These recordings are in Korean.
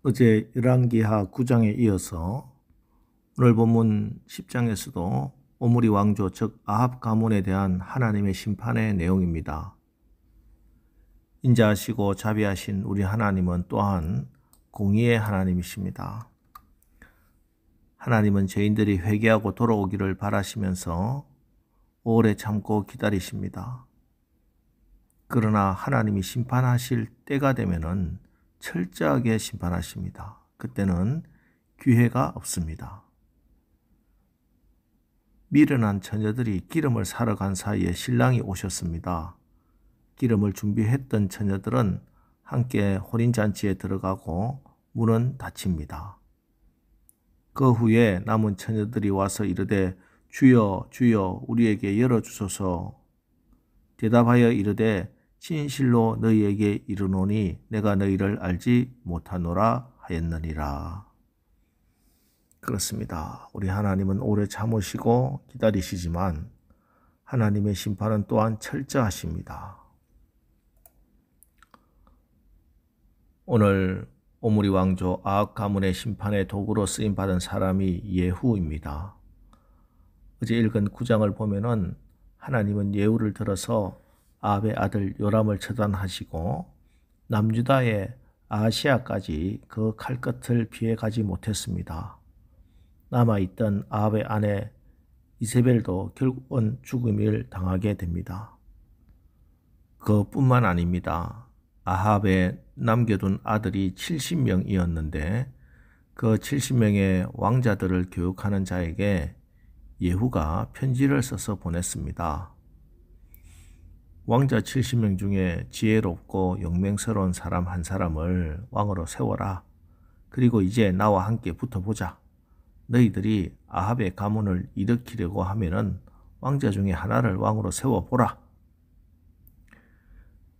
어제 열왕기하 9장에 이어서 오늘 본문 10장에서도 오므리 왕조 즉 아합 가문에 대한 하나님의 심판의 내용입니다. 인자하시고 자비하신 우리 하나님은 또한 공의의 하나님이십니다. 하나님은 죄인들이 회개하고 돌아오기를 바라시면서 오래 참고 기다리십니다. 그러나 하나님이 심판하실 때가 되면은 철저하게 심판하십니다. 그때는 기회가 없습니다. 미련한 처녀들이 기름을 사러 간 사이에 신랑이 오셨습니다. 기름을 준비했던 처녀들은 함께 혼인잔치에 들어가고 문은 닫힙니다. 그 후에 남은 처녀들이 와서 이르되 주여 주여 우리에게 열어주소서. 대답하여 이르되 진실로 너희에게 이르노니 내가 너희를 알지 못하노라 하였느니라. 그렇습니다. 우리 하나님은 오래 참으시고 기다리시지만 하나님의 심판은 또한 철저하십니다. 오늘 오므리 왕조 아합 가문의 심판의 도구로 쓰임받은 사람이 예후입니다. 어제 읽은 9장을 보면은 하나님은 예후를 들어서 아합의 아들 요람을 처단하시고 남유다의 아하시야까지 그 칼끝을 피해가지 못했습니다. 남아있던 아합의 아내 이세벨도 결국은 죽음을 당하게 됩니다. 그뿐만 아닙니다. 아합에 남겨둔 아들이 70명이었는데 그 70명의 왕자들을 교육하는 자에게 예후가 편지를 써서 보냈습니다. 왕자 70명 중에 지혜롭고 영맹스러운 사람 한 사람을 왕으로 세워라. 그리고 이제 나와 함께 붙어보자. 너희들이 아합의 가문을 일으키려고 하면은 왕자 중에 하나를 왕으로 세워보라.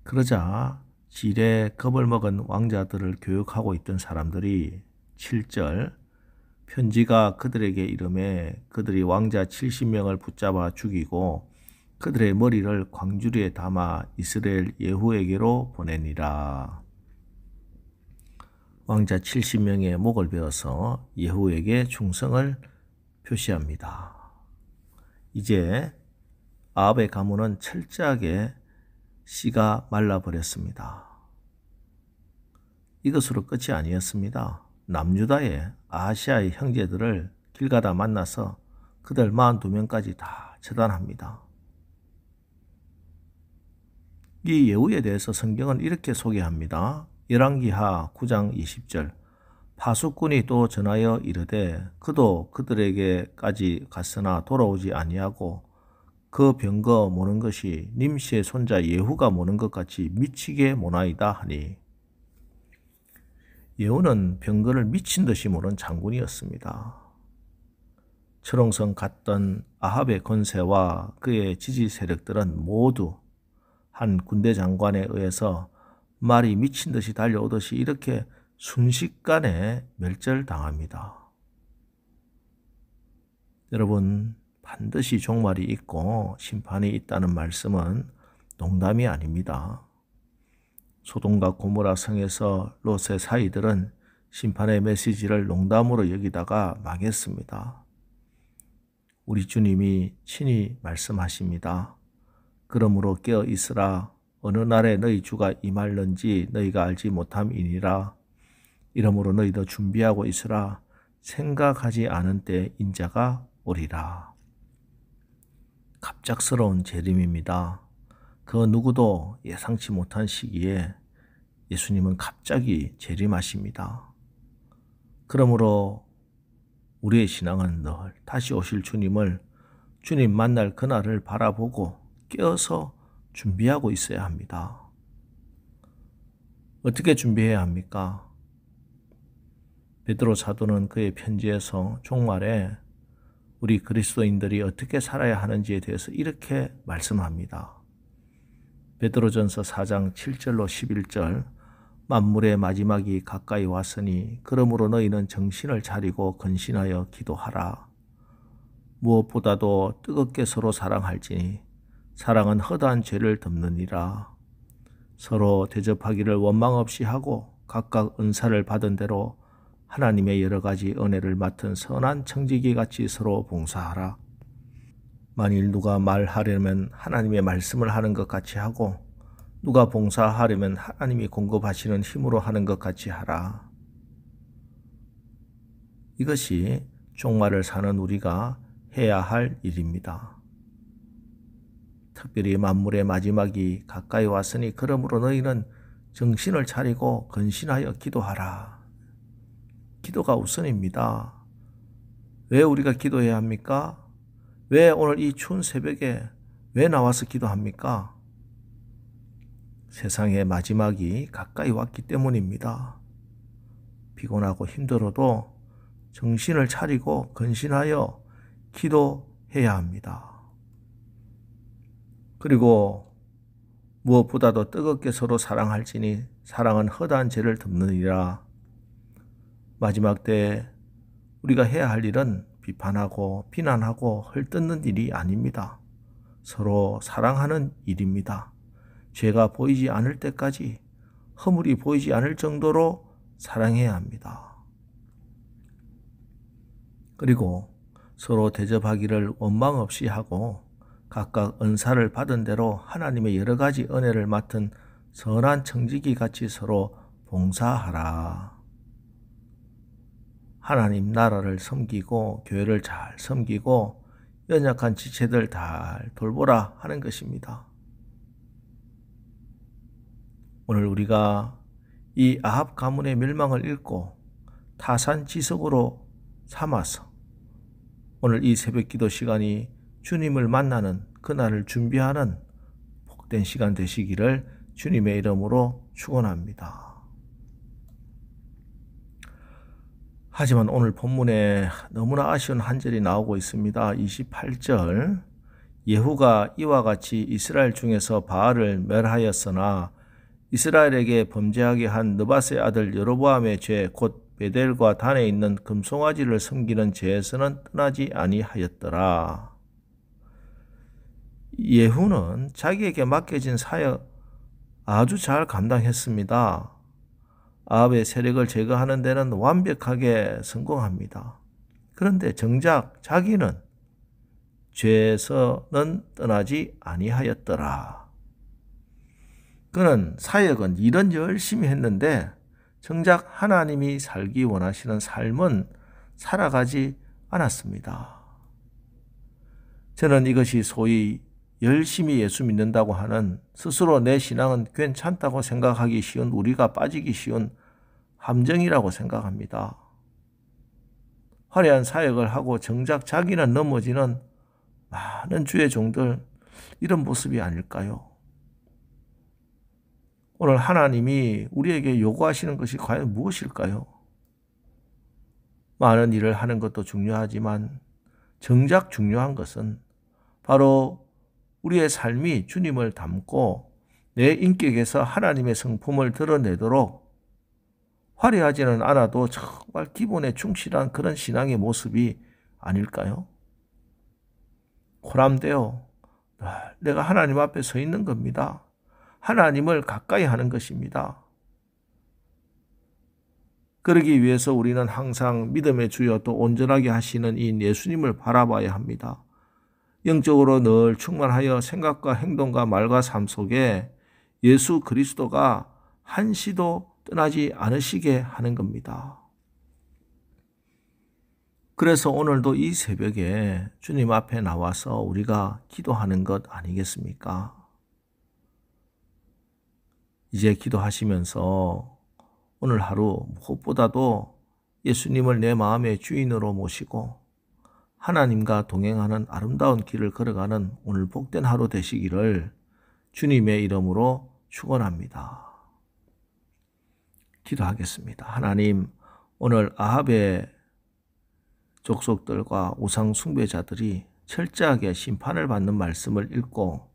그러자 지레 겁을 먹은 왕자들을 교육하고 있던 사람들이 7절 편지가 그들에게 이르매 그들이 왕자 70명을 붙잡아 죽이고 그들의 머리를 광주리에 담아 이스라엘 예후에게로 보내니라. 왕자 70명의 목을 베어서 예후에게 충성을 표시합니다. 이제 아합의 가문은 철저하게 씨가 말라버렸습니다. 이것으로 끝이 아니었습니다. 남유다의 아하시아의 형제들을 길 가다 만나서 그들 42명까지 다 처단합니다. 이 예후에 대해서 성경은 이렇게 소개합니다. 열왕기하 9장 20절 파수꾼이 또 전하여 이르되 그도 그들에게까지 갔으나 돌아오지 아니하고 그 병거 모는 것이 님시의 손자 예후가 모는 것 같이 미치게 모나이다 하니 예후는 병거를 미친 듯이 모는 장군이었습니다. 철옹성 갔던 아합의 권세와 그의 지지 세력들은 모두 한 군대 장관에 의해서 말이 미친 듯이 달려오듯이 이렇게 순식간에 멸절당합니다. 여러분, 반드시 종말이 있고 심판이 있다는 말씀은 농담이 아닙니다. 소돔과 고모라 성에서 롯의 사이들은 심판의 메시지를 농담으로 여기다가 망했습니다. 우리 주님이 친히 말씀하십니다. 그러므로 깨어 있으라. 어느 날에 너희 주가 임할는지 너희가 알지 못함이니라. 이러므로 너희도 준비하고 있으라. 생각하지 않은 때 인자가 오리라. 갑작스러운 재림입니다. 그 누구도 예상치 못한 시기에 예수님은 갑자기 재림하십니다. 그러므로 우리의 신앙은 늘 다시 오실 주님을 주님 만날 그날을 바라보고 깨어서 준비하고 있어야 합니다. 어떻게 준비해야 합니까? 베드로 사도는 그의 편지에서 종말에 우리 그리스도인들이 어떻게 살아야 하는지에 대해서 이렇게 말씀합니다. 베드로전서 4장 7절로 11절 만물의 마지막이 가까이 왔으니 그러므로 너희는 정신을 차리고 근신하여 기도하라. 무엇보다도 뜨겁게 서로 사랑할지니 사랑은 허다한 죄를 덮느니라. 서로 대접하기를 원망 없이 하고 각각 은사를 받은 대로 하나님의 여러 가지 은혜를 맡은 선한 청지기 같이 서로 봉사하라. 만일 누가 말하려면 하나님의 말씀을 하는 것 같이 하고 누가 봉사하려면 하나님이 공급하시는 힘으로 하는 것 같이 하라. 이것이 종말을 사는 우리가 해야 할 일입니다. 특별히 만물의 마지막이 가까이 왔으니 그러므로 너희는 정신을 차리고 근신하여 기도하라. 기도가 우선입니다. 왜 우리가 기도해야 합니까? 왜 오늘 이 추운 새벽에 왜 나와서 기도합니까? 세상의 마지막이 가까이 왔기 때문입니다. 피곤하고 힘들어도 정신을 차리고 근신하여 기도해야 합니다. 그리고 무엇보다도 뜨겁게 서로 사랑할지니 사랑은 허다한 죄를 덮느니라. 마지막 때 우리가 해야 할 일은 비판하고 비난하고 헐뜯는 일이 아닙니다. 서로 사랑하는 일입니다. 죄가 보이지 않을 때까지 허물이 보이지 않을 정도로 사랑해야 합니다. 그리고 서로 대접하기를 원망 없이 하고 각각 은사를 받은 대로 하나님의 여러 가지 은혜를 맡은 선한 청지기 같이 서로 봉사하라. 하나님 나라를 섬기고 교회를 잘 섬기고 연약한 지체들 잘 돌보라 하는 것입니다. 오늘 우리가 이 아합 가문의 멸망을 읽고 타산지석으로 삼아서 오늘 이 새벽기도 시간이 주님을 만나는 그날을 준비하는 복된 시간 되시기를 주님의 이름으로 축원합니다. 하지만 오늘 본문에 너무나 아쉬운 한 절이 나오고 있습니다. 28절 예후가 이와 같이 이스라엘 중에서 바알을 멸하였으나 이스라엘에게 범죄하게 한 느밧의 아들 여로보암의 죄 곧 베델과 단에 있는 금송아지를 섬기는 죄에서는 떠나지 아니하였더라. 예후는 자기에게 맡겨진 사역 아주 잘 감당했습니다. 아합의 세력을 제거하는 데는 완벽하게 성공합니다. 그런데 정작 자기는 죄에서는 떠나지 아니하였더라. 그는 사역은 일은 열심히 했는데 정작 하나님이 살기 원하시는 삶은 살아가지 않았습니다. 저는 이것이 소위 열심히 예수 믿는다고 하는 스스로 내 신앙은 괜찮다고 생각하기 쉬운 우리가 빠지기 쉬운 함정이라고 생각합니다. 화려한 사역을 하고 정작 자기는 넘어지는 많은 주의 종들 이런 모습이 아닐까요? 오늘 하나님이 우리에게 요구하시는 것이 과연 무엇일까요? 많은 일을 하는 것도 중요하지만 정작 중요한 것은 바로 우리의 삶이 주님을 닮고 내 인격에서 하나님의 성품을 드러내도록 화려하지는 않아도 정말 기본에 충실한 그런 신앙의 모습이 아닐까요? 고람되어 내가 하나님 앞에 서 있는 겁니다. 하나님을 가까이 하는 것입니다. 그러기 위해서 우리는 항상 믿음의 주여 또 온전하게 하시는 이 예수님을 바라봐야 합니다. 영적으로 늘 충만하여 생각과 행동과 말과 삶 속에 예수 그리스도가 한시도 떠나지 않으시게 하는 겁니다. 그래서 오늘도 이 새벽에 주님 앞에 나와서 우리가 기도하는 것 아니겠습니까? 이제 기도하시면서 오늘 하루 무엇보다도 예수님을 내 마음의 주인으로 모시고 하나님과 동행하는 아름다운 길을 걸어가는 오늘 복된 하루 되시기를 주님의 이름으로 축원합니다. 기도하겠습니다. 하나님, 오늘 아합의 족속들과 우상 숭배자들이 철저하게 심판을 받는 말씀을 읽고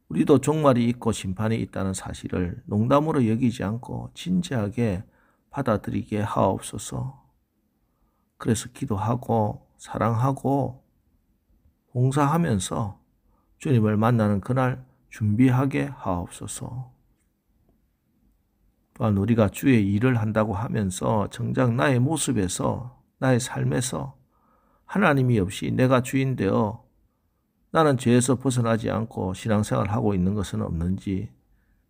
우리도 종말이 있고 심판이 있다는 사실을 농담으로 여기지 않고 진지하게 받아들이게 하옵소서. 그래서 기도하고 사랑하고 봉사하면서 주님을 만나는 그날 준비하게 하옵소서. 또한 우리가 주의 일을 한다고 하면서 정작 나의 모습에서, 나의 삶에서 하나님이 없이 내가 주인 되어 나는 죄에서 벗어나지 않고 신앙생활을 하고 있는 것은 없는지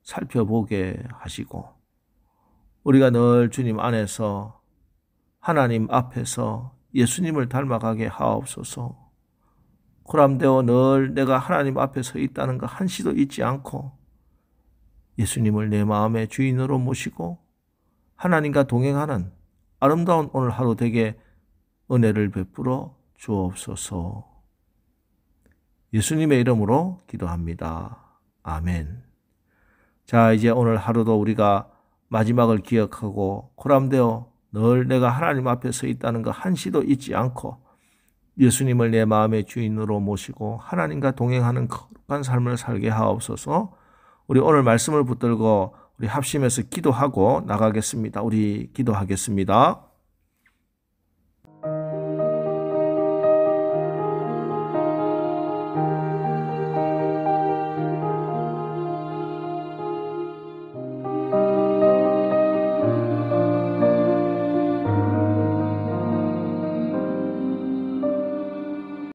살펴보게 하시고, 우리가 늘 주님 안에서 하나님 앞에서 예수님을 닮아가게 하옵소서. 그람되어 늘 내가 하나님 앞에 서 있다는 것 한시도 잊지 않고 예수님을 내 마음의 주인으로 모시고 하나님과 동행하는 아름다운 오늘 하루 되게 은혜를 베풀어 주옵소서. 예수님의 이름으로 기도합니다. 아멘. 자, 이제 오늘 하루도 우리가 마지막을 기억하고 고람되어 늘 내가 하나님 앞에 서 있다는 것 한시도 잊지 않고 예수님을 내 마음의 주인으로 모시고 하나님과 동행하는 거룩한 삶을 살게 하옵소서. 우리 오늘 말씀을 붙들고 우리 합심해서 기도하고 나가겠습니다. 우리 기도하겠습니다.